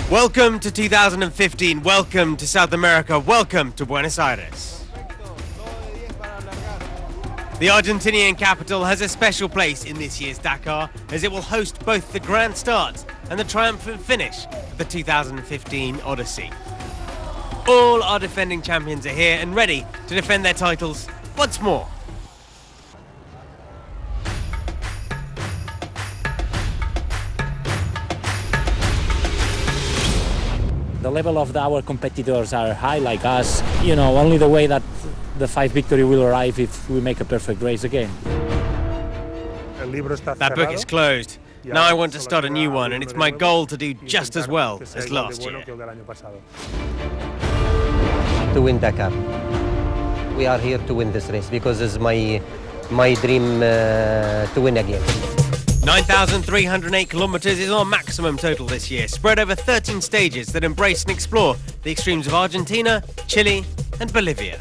Welcome to 2015, welcome to South America, welcome to Buenos Aires. The Argentinian capital has a special place in this year's Dakar, as it will host both the grand start and the triumphant finish of the 2015 Odyssey. All our defending champions are here and ready to defend their titles once more. The level of our competitors are high like us. You know, only the way that the 5 victory will arrive if we make a perfect race again. That book is closed. Now I want to start a new one, and it's my goal to do just as well as last year. To win Dakar. We are here to win this race because it's my dream to win again. 9,308 kilometers is our maximum total this year, spread over 13 stages that embrace and explore the extremes of Argentina, Chile and Bolivia.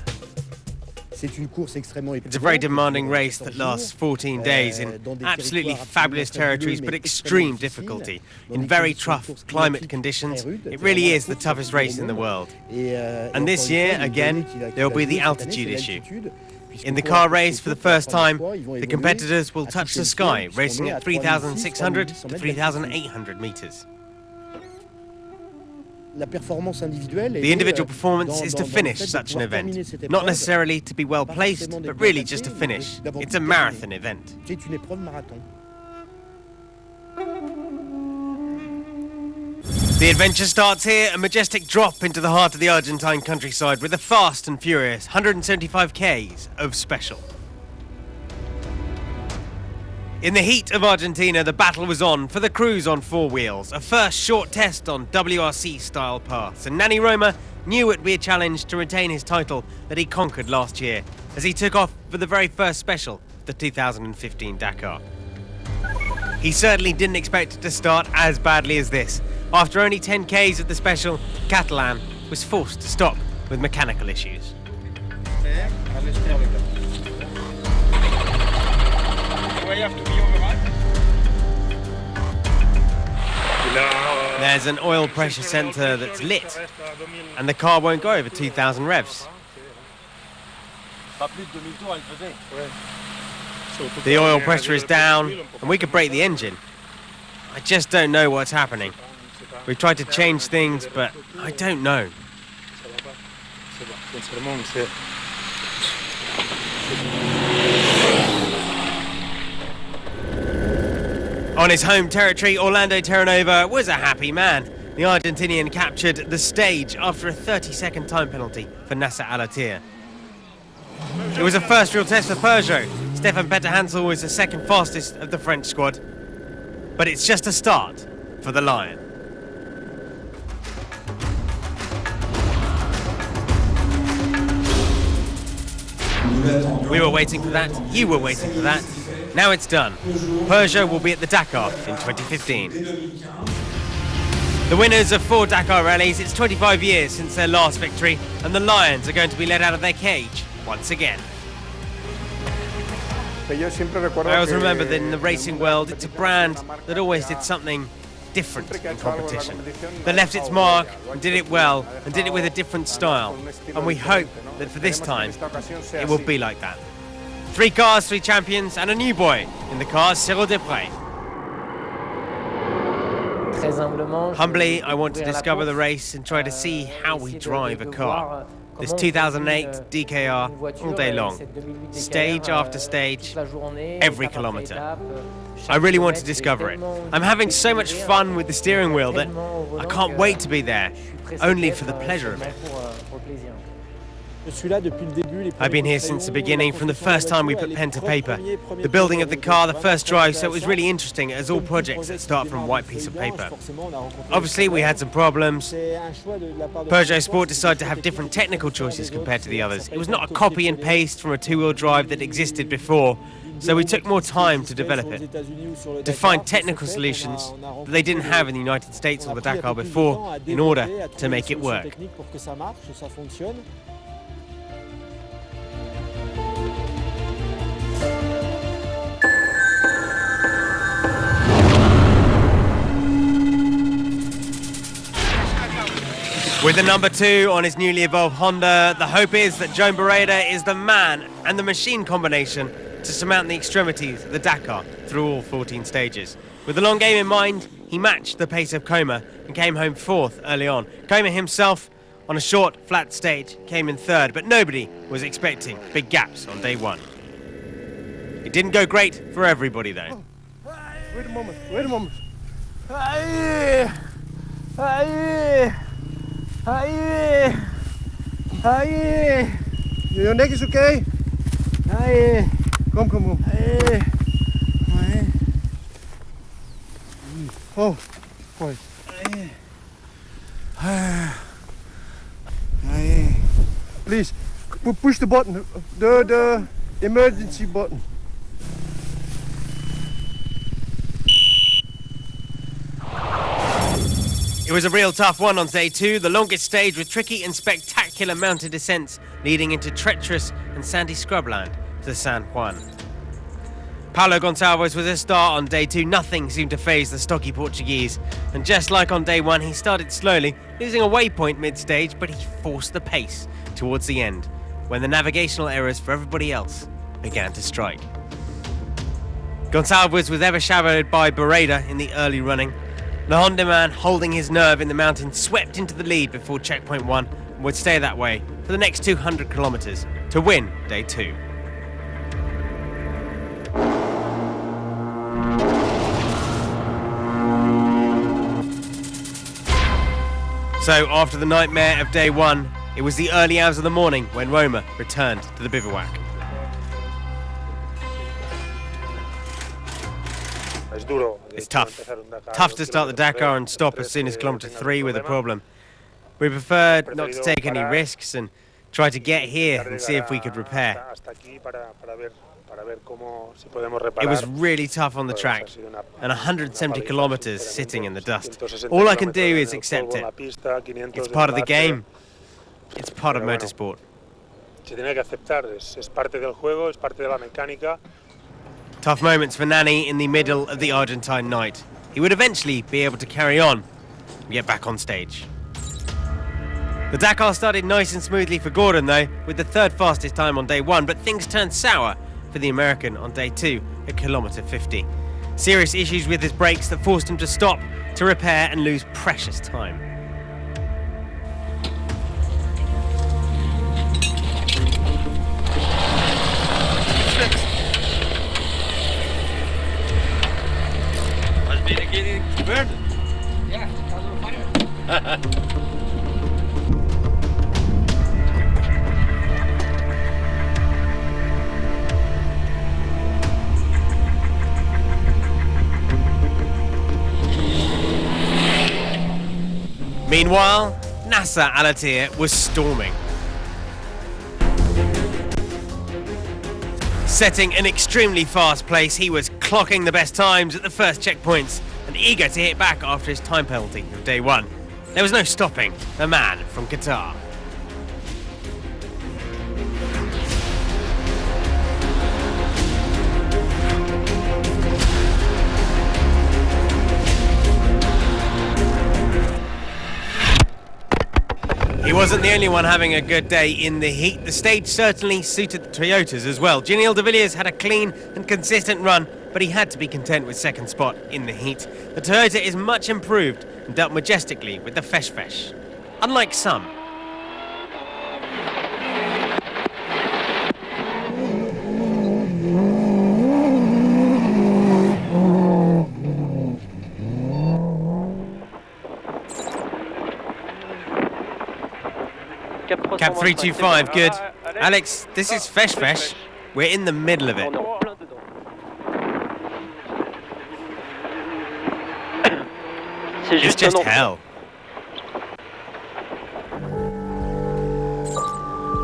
It's a very demanding race that lasts 14 days in absolutely fabulous territories but extreme difficulty. In very tough climate conditions, it really is the toughest race in the world. And this year, again, there will be the altitude issue. In the car race, for the first time, the competitors will touch the sky, racing at 3,600 to 3,800 meters. The individual performance is to finish such an event, not necessarily to be well placed, but really just to finish. It's a marathon event. The adventure starts here, a majestic drop into the heart of the Argentine countryside with a fast and furious 175 Ks of special. In the heat of Argentina, the battle was on for the cruise on 4 wheels, a first short test on WRC-style paths, and Nani Roma knew it would be a challenge to retain his title that he conquered last year, as he took off for the very first special, the 2015 Dakar. He certainly didn't expect it to start as badly as this. After only 10 Ks of the special, Catalan was forced to stop with mechanical issues. There's an oil pressure sensor that's lit, and the car won't go over 2,000 revs. The oil pressure is down, and we could break the engine. I just don't know what's happening. We've tried to change things, but I don't know. On his home territory, Orlando Terranova was a happy man. The Argentinian captured the stage after a 30-second time penalty for Nasser Al-Attiyah. It was a first real test for Peugeot. Stefan Peter Hansel was the second fastest of the French squad. But it's just a start for the Lion. We were waiting for that, you were waiting for that. Now it's done. Peugeot will be at the Dakar in 2015. The winners of 4 Dakar rallies, it's 25 years since their last victory, and the Lions are going to be let out of their cage once again. I always remember that in the racing world, it's a brand that always did something different in competition, that left its mark and did it well and did it with a different style. And we hope that for this time, it will be like that. 3 cars, 3 champions, and a new boy in the cars, Cyril Desprez. Humbly, I want to discover the race and try to see how we drive a car. This 2008 DKR all day long, stage after stage, every kilometre. I really want to discover it. I'm having so much fun with the steering wheel that I can't wait to be there, only for the pleasure of it. I've been here since the beginning, from the first time we put pen to paper. The building of the car, the first drive, so it was really interesting, as all projects that start from a white piece of paper. Obviously, we had some problems. Peugeot Sport decided to have different technical choices compared to the others. It was not a copy and paste from a 2-wheel drive that existed before, so we took more time to develop it, to find technical solutions that they didn't have in the United States or the Dakar before, in order to make it work. With the number 2 on his newly evolved Honda, the hope is that Joan Barreda is the man and the machine combination to surmount the extremities of the Dakar through all 14 stages. With the long game in mind, he matched the pace of Coma and came home 4th early on. Coma himself, on a short, flat stage, came in 3rd, but nobody was expecting big gaps on day 1. It didn't go great for everybody, though. Wait a moment. Aye. Your neck is okay? Aye. Come. Aye. Oh, boy. Aye. Please, push the button, the emergency button. It was a real tough one on day 2, the longest stage with tricky and spectacular mountain descents leading into treacherous and sandy scrubland to San Juan. Paulo Gonçalves was a star on day 2. Nothing seemed to faze the stocky Portuguese. And just like on day 1, he started slowly, losing a waypoint mid-stage, but he forced the pace towards the end, when the navigational errors for everybody else began to strike. Gonçalves was overshadowed by Barreda in the early running. The Honda man, holding his nerve in the mountains, swept into the lead before checkpoint 1 and would stay that way for the next 200 kilometers to win day 2. So after the nightmare of day 1, it was the early hours of the morning when Roma returned to the bivouac. It's tough. Tough to start the Dakar and stop as soon as kilometre 3 with a problem. We preferred not to take any risks and try to get here and see if we could repair. It was really tough on the track, and 170 kilometers sitting in the dust. All I can do is accept it. It's part of the game. It's part of motorsport. Tough moments for Nani in the middle of the Argentine night. He would eventually be able to carry on and get back on stage. The Dakar started nice and smoothly for Gordon though, with the 3rd fastest time on day 1, but things turned sour for the American on day 2 at kilometre 50. Serious issues with his brakes that forced him to stop to repair and lose precious time. Meanwhile, Nasser Al-Attiyah was storming. Setting an extremely fast pace, he was clocking the best times at the first checkpoints and eager to hit back after his time penalty of day 1. There was no stopping the man from Qatar. He wasn't the only one having a good day in the heat. The stage certainly suited the Toyotas as well. Giniel de Villiers had a clean and consistent run, but he had to be content with 2nd spot in the heat. The Toyota is much improved and dealt majestically with the fesh. Unlike some. Cap 325, good. Alex, this is fesh. We're in the middle of it. It's just hell.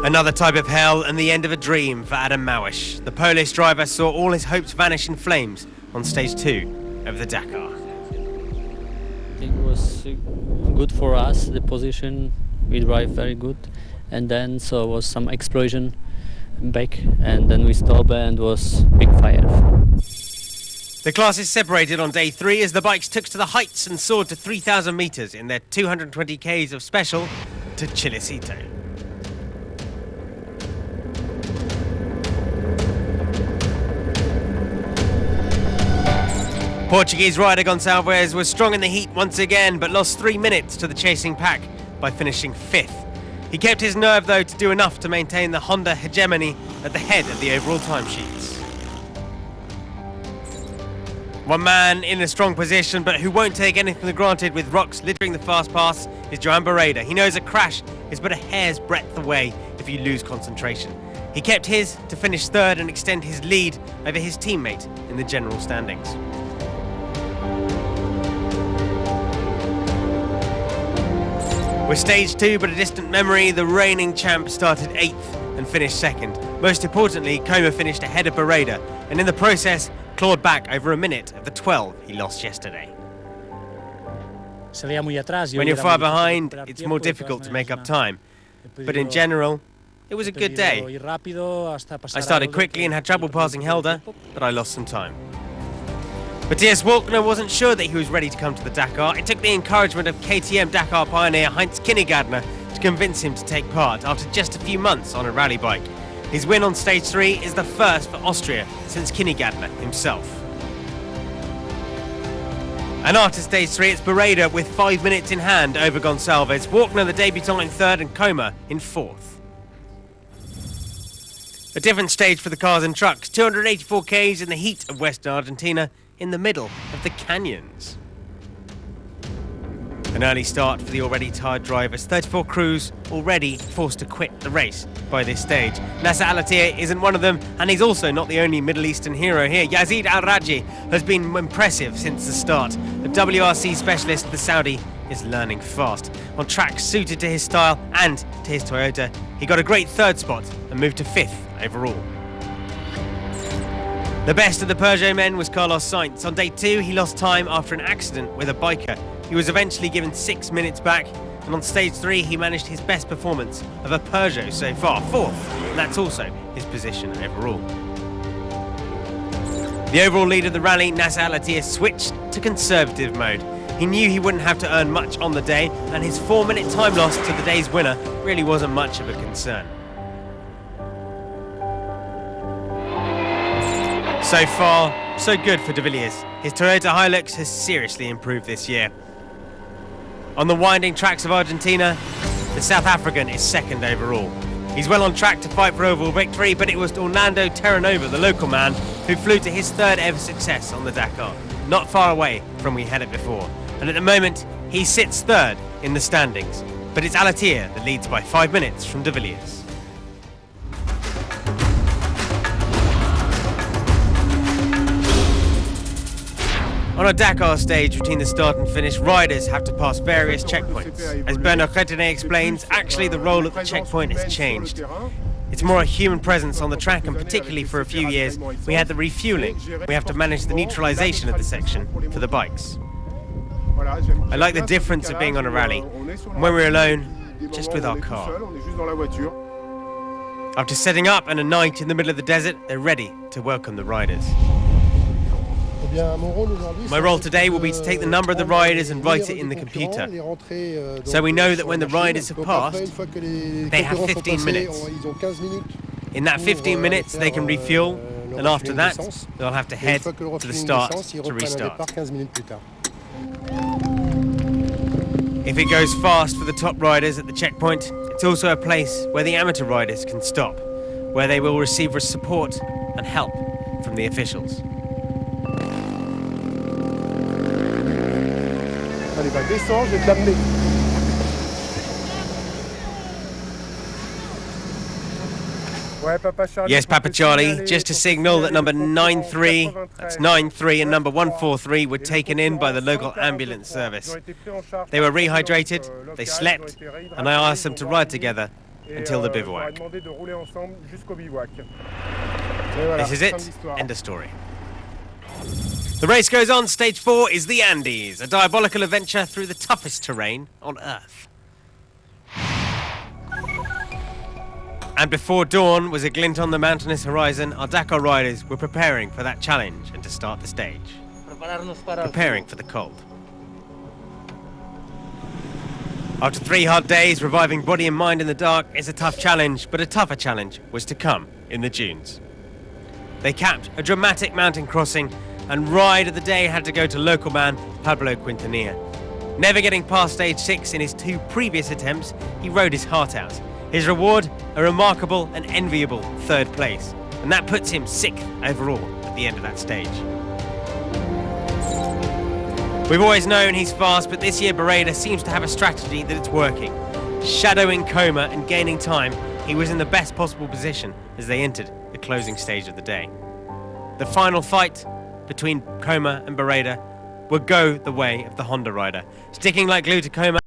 Another type of hell and the end of a dream for Adam Małysz. The Polish driver saw all his hopes vanish in flames on stage 2 of the Dakar. It was good for us, the position. We drive very good. And then so was some explosion. back, and then we stopped and was big fire. The classes separated on day 3 as the bikes took to the heights and soared to 3,000 metres in their 220 k's of special to Chilecito. Portuguese rider Gonçalves was strong in the heat once again, but lost 3 minutes to the chasing pack by finishing 5th. He kept his nerve though to do enough to maintain the Honda hegemony at the head of the overall timesheets. One man in a strong position, but who won't take anything for granted with rocks littering the fast pass, is Joan Barreda. He knows a crash is but a hair's breadth away if you lose concentration. He kept his to finish 3rd and extend his lead over his teammate in the general standings. With stage 2 but a distant memory, the reigning champ started 8th and finished 2nd. Most importantly, Coma finished ahead of Barreda, and in the process, clawed back over a minute of the 12 he lost yesterday. When you're far behind, it's more difficult to make up time. But in general, it was a good day. I started quickly and had trouble passing Helder, but I lost some time. Matthias Walkner wasn't sure that he was ready to come to the Dakar. It took the encouragement of KTM Dakar pioneer Heinz Kinnegadner to convince him to take part after just a few months on a rally bike. His win on stage 3 is the first for Austria since Kinnegadner himself. And after stage 3, it's Barreda with 5 minutes in hand over Gonçalves, Walkner the debutant in 3rd and Coma in 4th. A different stage for the cars and trucks, 284 k's in the heat of Western Argentina, in the middle of the canyons. An early start for the already tired drivers, 34 crews already forced to quit the race by this stage. Nasser Al-Attiyah isn't one of them, and he's also not the only Middle Eastern hero here. Yazid Al-Raji has been impressive since the start. The WRC specialist, the Saudi, is learning fast. On tracks suited to his style and to his Toyota, he got a great 3rd spot and moved to 5th overall. The best of the Peugeot men was Carlos Sainz. On day 2, he lost time after an accident with a biker. He was eventually given 6 minutes back, and on stage 3, he managed his best performance of a Peugeot so far, 4th, and that's also his position overall. The overall lead of the rally, Nasser Al-Attiyah, switched to conservative mode. He knew he wouldn't have to earn much on the day, and his 4-minute time loss to the day's winner really wasn't much of a concern. So far, so good for de Villiers. His Toyota Hilux has seriously improved this year. On the winding tracks of Argentina, the South African is 2nd overall. He's well on track to fight for overall victory, but it was Orlando Terranova, the local man, who flew to his 3rd ever success on the Dakar, not far away from we had it before. And at the moment, he sits 3rd in the standings. But it's Al-Attiyah that leads by 5 minutes from de Villiers. On a Dakar stage between the start and finish, riders have to pass various checkpoints. As Bernard Crétinet explains, actually the role of the checkpoint has changed. It's more a human presence on the track, and particularly for a few years, we had the refueling. We have to manage the neutralization of the section for the bikes. I like the difference of being on a rally. When we're alone, just with our car. After setting up and a night in the middle of the desert, they're ready to welcome the riders. My role today will be to take the number of the riders and write it in the computer. So we know that when the riders have passed, they have 15 minutes. In that 15 minutes, they can refuel, and after that, they'll have to head to the start to restart. If it goes fast for the top riders at the checkpoint, it's also a place where the amateur riders can stop, where they will receive support and help from the officials. Allez, va descendre, je vais te l'amener. Yes, Papa Charlie, just to signal that number 93, that's 93, and number 143 were taken in by the local ambulance service. They were rehydrated, they slept, and I asked them to ride together until the bivouac. This is it, end of story. The race goes on. Stage 4 is the Andes, a diabolical adventure through the toughest terrain on Earth. And before dawn was a glint on the mountainous horizon, our Dakar riders were preparing for that challenge and to start the stage. Preparing for the cold. After 3 hard days, reviving body and mind in the dark is a tough challenge, but a tougher challenge was to come in the dunes. They capped a dramatic mountain crossing, and ride of the day had to go to local man Pablo Quintanilla. Never getting past stage 6 in his 2 previous attempts, he rode his heart out. His reward, a remarkable and enviable 3rd place, and that puts him 6th overall at the end of that stage. We've always known he's fast, but this year Bereda seems to have a strategy that it's working. Shadowing Coma and gaining time, he was in the best possible position as they entered the closing stage of the day. The final fight between Coma and Bereda would go the way of the Honda rider. Sticking like glue to Coma